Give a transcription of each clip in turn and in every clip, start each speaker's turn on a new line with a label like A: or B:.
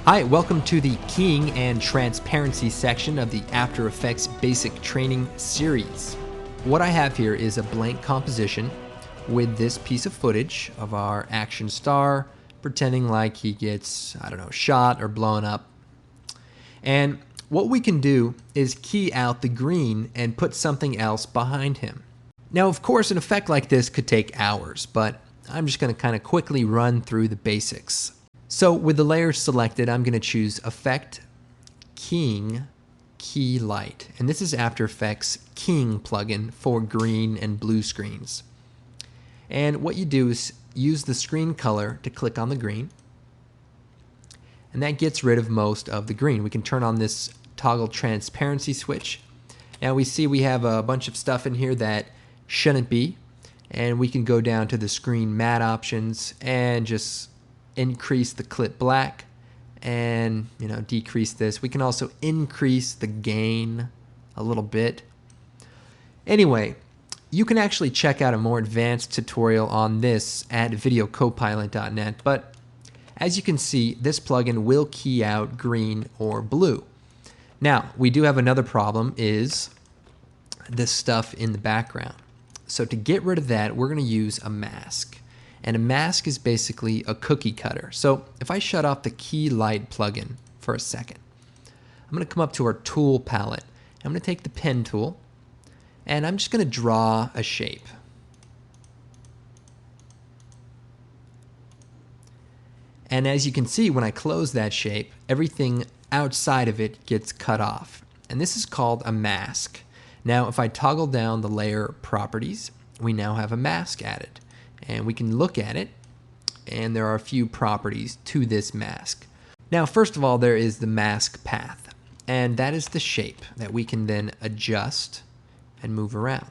A: Hi, welcome to the keying and transparency section of the After Effects Basic Training series. What I have here is a blank composition with this piece of footage of our action star pretending like he gets, shot or blown up. And what we can do is key out the green and put something else behind him. Now, of course, an effect like this could take hours, but I'm just going to kind of quickly run through the basics. So with the layers selected, I'm going to choose Effect, Keying, Key Light. And this is After Effects Keying plugin for green and blue screens. And what you do is use the screen color to click on the green. And that gets rid of most of the green. We can turn on this toggle transparency switch. Now we see we have a bunch of stuff in here that shouldn't be. And we can go down to the screen matte options and just increase the clip black and decrease this. We can also increase the gain a little bit. Anyway, you can actually check out a more advanced tutorial on this at videocopilot.net, but as you can see, this plugin will key out green or blue. Now, we do have another problem, is this stuff in the background. So to get rid of that, we're going to use a mask. And a mask is basically a cookie cutter. So if I shut off the Key Light plugin for a second, I'm going to come up to our tool palette. I'm going to take the pen tool, and I'm just going to draw a shape. And as you can see, when I close that shape, everything outside of it gets cut off. And this is called a mask. Now, if I toggle down the layer properties, we now have a mask added. And we can look at it, and there are a few properties to this mask. Now, first of all, there is the mask path, and that is the shape that we can then adjust and move around.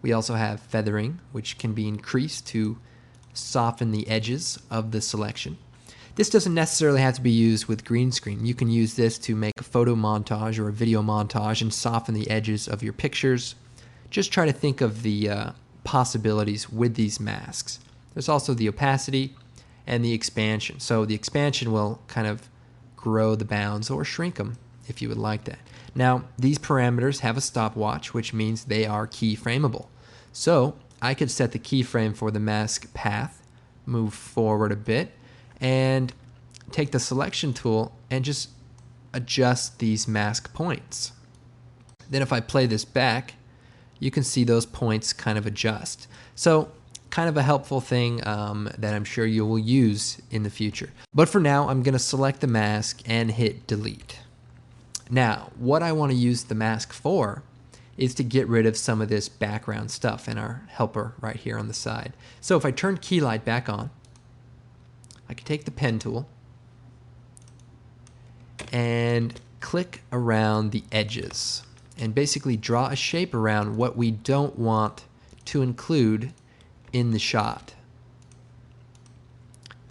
A: We also have feathering, which can be increased to soften the edges of the selection. This doesn't necessarily have to be used with green screen. You can use this to make a photo montage or a video montage and soften the edges of your pictures. Just try to think of the possibilities with these masks. There's also the opacity and the expansion. So the expansion will kind of grow the bounds or shrink them if you would like that. Now, these parameters have a stopwatch, which means they are keyframeable. So I could set the keyframe for the mask path, move forward a bit, and take the selection tool and just adjust these mask points. Then if I play this back, you can see those points kind of adjust. So kind of a helpful thing that I'm sure you will use in the future. But for now, I'm going to select the mask and hit delete. Now, what I want to use the mask for is to get rid of some of this background stuff in our helper right here on the side. So if I turn Key Light back on, I can take the pen tool and click around the edges and basically draw a shape around what we don't want to include in the shot.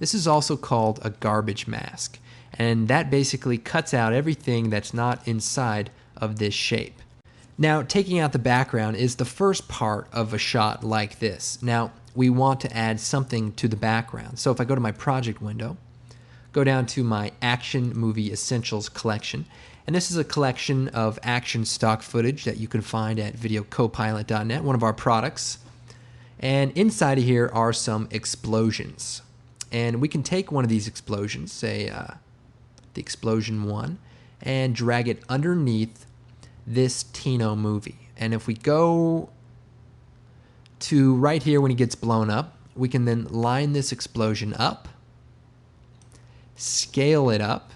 A: This is also called a garbage mask, and that basically cuts out everything that's not inside of this shape. Now, taking out the background is the first part of a shot like this. Now, we want to add something to the background. So if I go to my project window, go down to my Action Movie Essentials collection, and this is a collection of action stock footage that you can find at videocopilot.net, one of our products. And inside of here are some explosions. And we can take one of these explosions, say the explosion 1, and drag it underneath this Tino movie. And if we go to right here when he gets blown up, we can then line this explosion up, scale it up,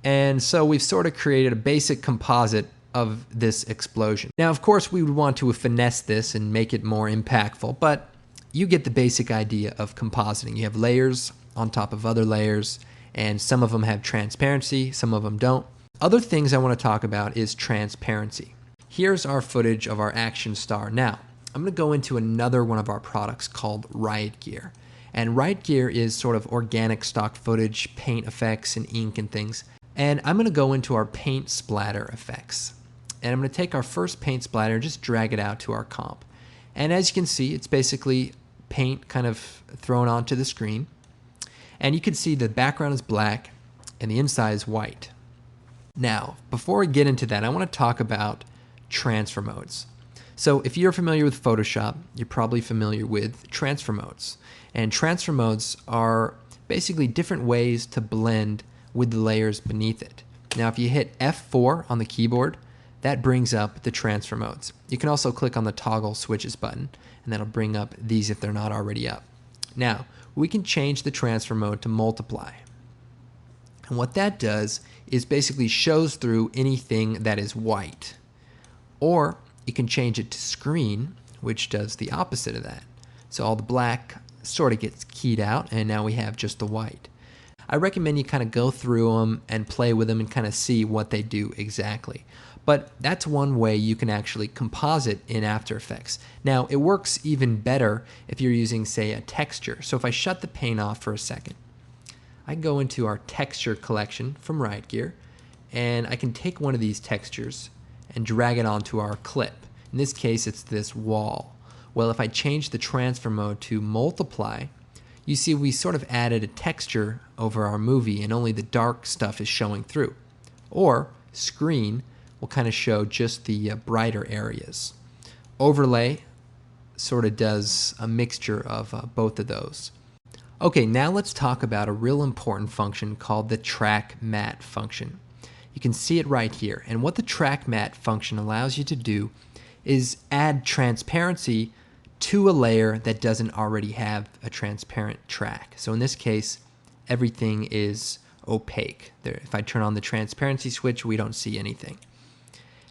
A: and so we've sort of created a basic composite of this explosion. Now, of course, we would want to finesse this and make it more impactful, but you get the basic idea of compositing. You have layers on top of other layers, and some of them have transparency, some of them don't. Other things I want to talk about is transparency. Here's our footage of our action star. Now, I'm going to go into another one of our products called Riot Gear. And Riot Gear is sort of organic stock footage, paint effects, and ink and things. And I'm going to go into our paint splatter effects. And I'm going to take our first paint splatter and just drag it out to our comp. And as you can see, it's basically paint kind of thrown onto the screen. And you can see the background is black and the inside is white. Now, before we get into that, I want to talk about transfer modes. So if you're familiar with Photoshop, you're probably familiar with transfer modes. And transfer modes are basically different ways to blend with the layers beneath it. Now, if you hit F4 on the keyboard, that brings up the transfer modes. You can also click on the toggle switches button, and that'll bring up these if they're not already up. Now, we can change the transfer mode to multiply. And what that does is basically shows through anything that is white. Or you can change it to screen, which does the opposite of that. So all the black sort of gets keyed out, and now we have just the white. I recommend you kind of go through them and play with them and kind of see what they do exactly. But that's one way you can actually composite in After Effects. Now, it works even better if you're using, say, a texture. So if I shut the paint off for a second, I can go into our texture collection from Riot Gear, and I can take one of these textures and drag it onto our clip. In this case, it's this wall. Well, if I change the transfer mode to multiply, you see we sort of added a texture over our movie and only the dark stuff is showing through. Or screen will kind of show just the brighter areas. Overlay sort of does a mixture of both of those. Okay, now let's talk about a real important function called the track matte function. You can see it right here, and what the track matte function allows you to do is add transparency to a layer that doesn't already have a transparent track. So in this case, everything is opaque. There, if I turn on the transparency switch, we don't see anything.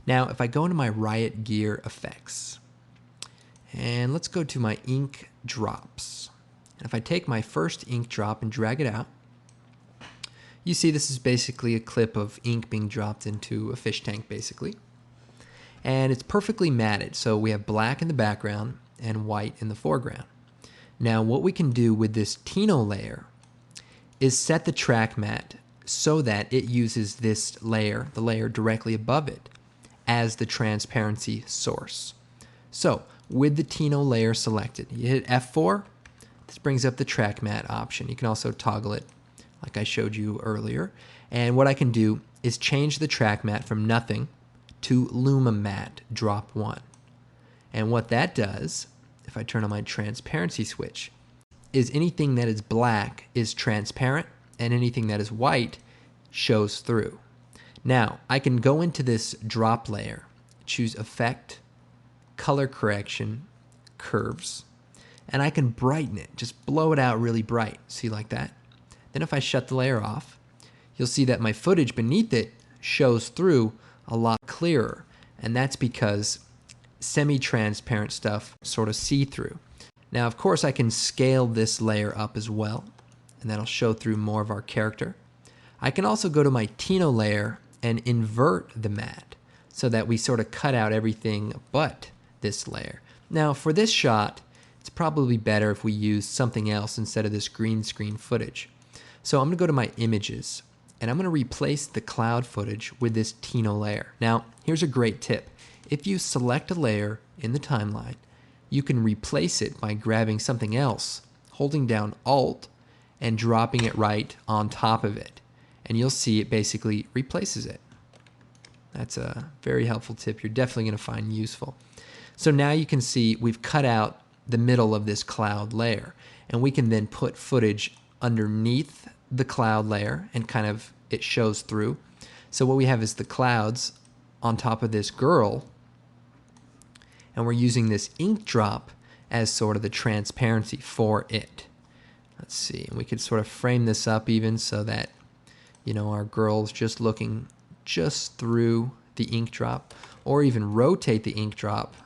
A: Now, if I go into my Riot Gear effects, and let's go to my ink drops. And if I take my first ink drop and drag it out, you see this is basically a clip of ink being dropped into a fish tank, basically. And it's perfectly matted, so we have black in the background and white in the foreground. Now, what we can do with this Tino layer is set the track matte so that it uses this layer, the layer directly above it, as the transparency source. So, with the Tino layer selected, you hit F4, this brings up the track matte option. You can also toggle it like I showed you earlier. And what I can do is change the track matte from nothing to Luma Matte Drop 1. And what that does, if I turn on my transparency switch, is anything that is black is transparent and anything that is white shows through. Now, I can go into this drop layer, choose Effect, Color Correction, Curves, and I can brighten it, just blow it out really bright. See, like that? Then if I shut the layer off, you'll see that my footage beneath it shows through a lot clearer, and that's because semi-transparent stuff sort of see-through. Now, of course, I can scale this layer up as well, and that'll show through more of our character. I can also go to my Tino layer and invert the matte so that we sort of cut out everything but this layer. Now, for this shot, it's probably better if we use something else instead of this green screen footage. So I'm going to go to my images, and I'm going to replace the cloud footage with this Tino layer. Now, here's a great tip. If you select a layer in the timeline, you can replace it by grabbing something else, holding down Alt, and dropping it right on top of it. And you'll see it basically replaces it. That's a very helpful tip you're definitely going to find useful. So now you can see we've cut out the middle of this cloud layer, and we can then put footage underneath the cloud layer and kind of it shows through. So what we have is the clouds on top of this girl, and we're using this ink drop as sort of the transparency for it. Let's see, and we could sort of frame this up even so that, you know, our girl's just looking just through the ink drop, or even rotate the ink drop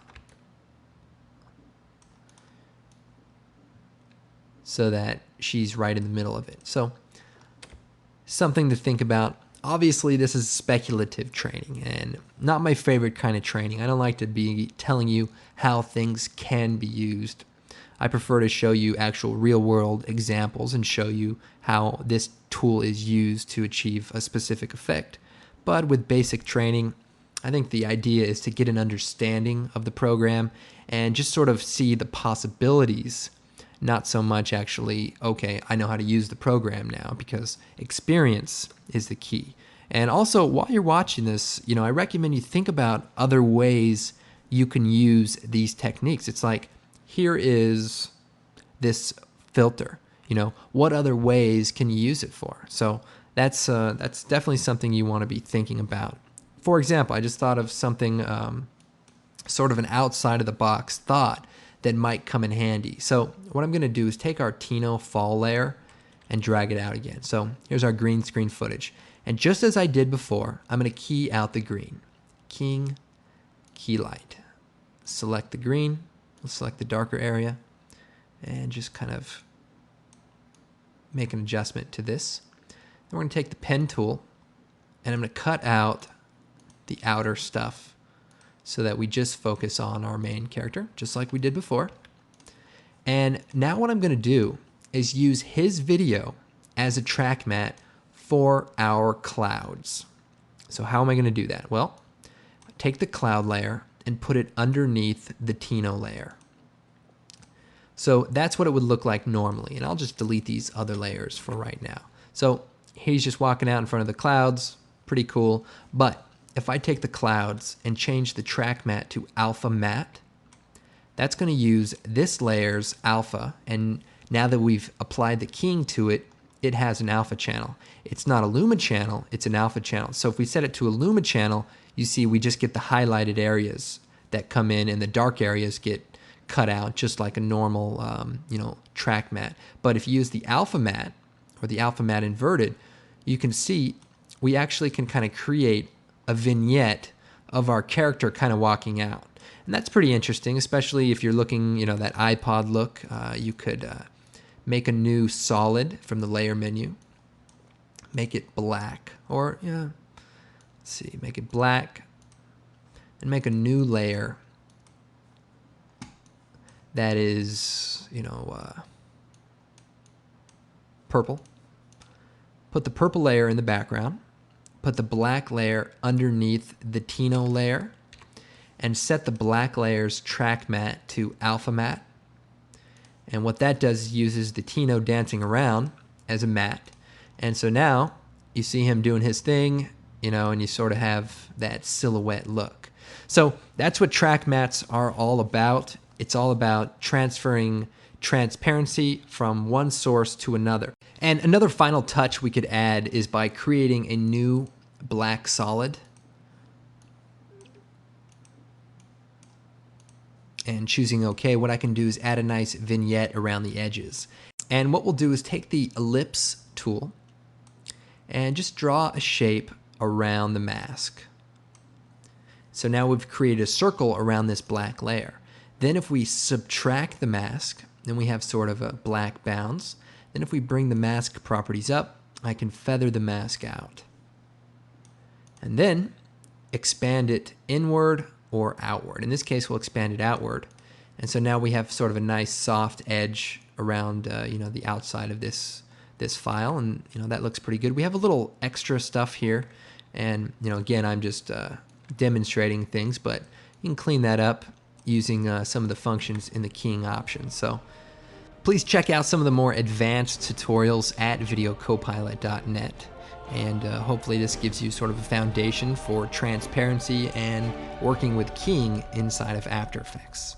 A: so that she's right in the middle of it. So something to think about. Obviously, this is speculative training and not my favorite kind of training. I don't like to be telling you how things can be used. I prefer to show you actual real-world examples and show you how this tool is used to achieve a specific effect. But with basic training, I think the idea is to get an understanding of the program and just sort of see the possibilities, not so much actually, okay, I know how to use the program now, because experience is the key. And also, while you're watching this, I recommend you think about other ways you can use these techniques. It's like, here is this filter. What other ways can you use it for? So that's definitely something you want to be thinking about. For example, I just thought of something, sort of an outside of the box thought that might come in handy. So what I'm going to do is take our Tino fall layer and drag it out again. So here's our green screen footage. And just as I did before, I'm going to key out the green. Keying, key light. Select the green, we'll select the darker area, and just kind of make an adjustment to this. Then we're going to take the pen tool, and I'm going to cut out the outer stuff so that we just focus on our main character, just like we did before. And now what I'm going to do is use his video as a track mat for our clouds. So how am I going to do that? Well, take the cloud layer and put it underneath the Tino layer. So that's what it would look like normally. And I'll just delete these other layers for right now. So he's just walking out in front of the clouds. Pretty cool. But if I take the clouds and change the track mat to alpha matte, that's going to use this layer's alpha. And now that we've applied the keying to it, it has an alpha channel. It's not a luma channel, it's an alpha channel. So if we set it to a luma channel, you see we just get the highlighted areas that come in, and the dark areas get cut out just like a normal track mat. But if you use the alpha mat or the alpha mat inverted, you can see we actually can kind of create a vignette of our character kind of walking out. And that's pretty interesting, especially if you're looking, that iPod look. You could make a new solid from the layer menu, make it black, or let's see, make it black, and make a new layer that is, purple. Put the purple layer in the background, put the black layer underneath the Tino layer, and set the black layer's track mat to alpha matte. And what that does is uses the Tino dancing around as a mat. And so now you see him doing his thing, and you sort of have that silhouette look. So that's what track mats are all about. It's all about transferring transparency from one source to another. And another final touch we could add is by creating a new black solid and choosing OK. What I can do is add a nice vignette around the edges. And what we'll do is take the ellipse tool and just draw a shape around the mask. So now we've created a circle around this black layer. Then if we subtract the mask, then we have sort of a black bounds. Then if we bring the mask properties up, I can feather the mask out. And then expand it inward or outward. In this case, we'll expand it outward. And so now we have sort of a nice soft edge around the outside of this file, and that looks pretty good. We have a little extra stuff here, and again, I'm just demonstrating things, but you can clean that up using some of the functions in the keying options. So please check out some of the more advanced tutorials at videocopilot.net. And hopefully this gives you sort of a foundation for transparency and working with keying inside of After Effects.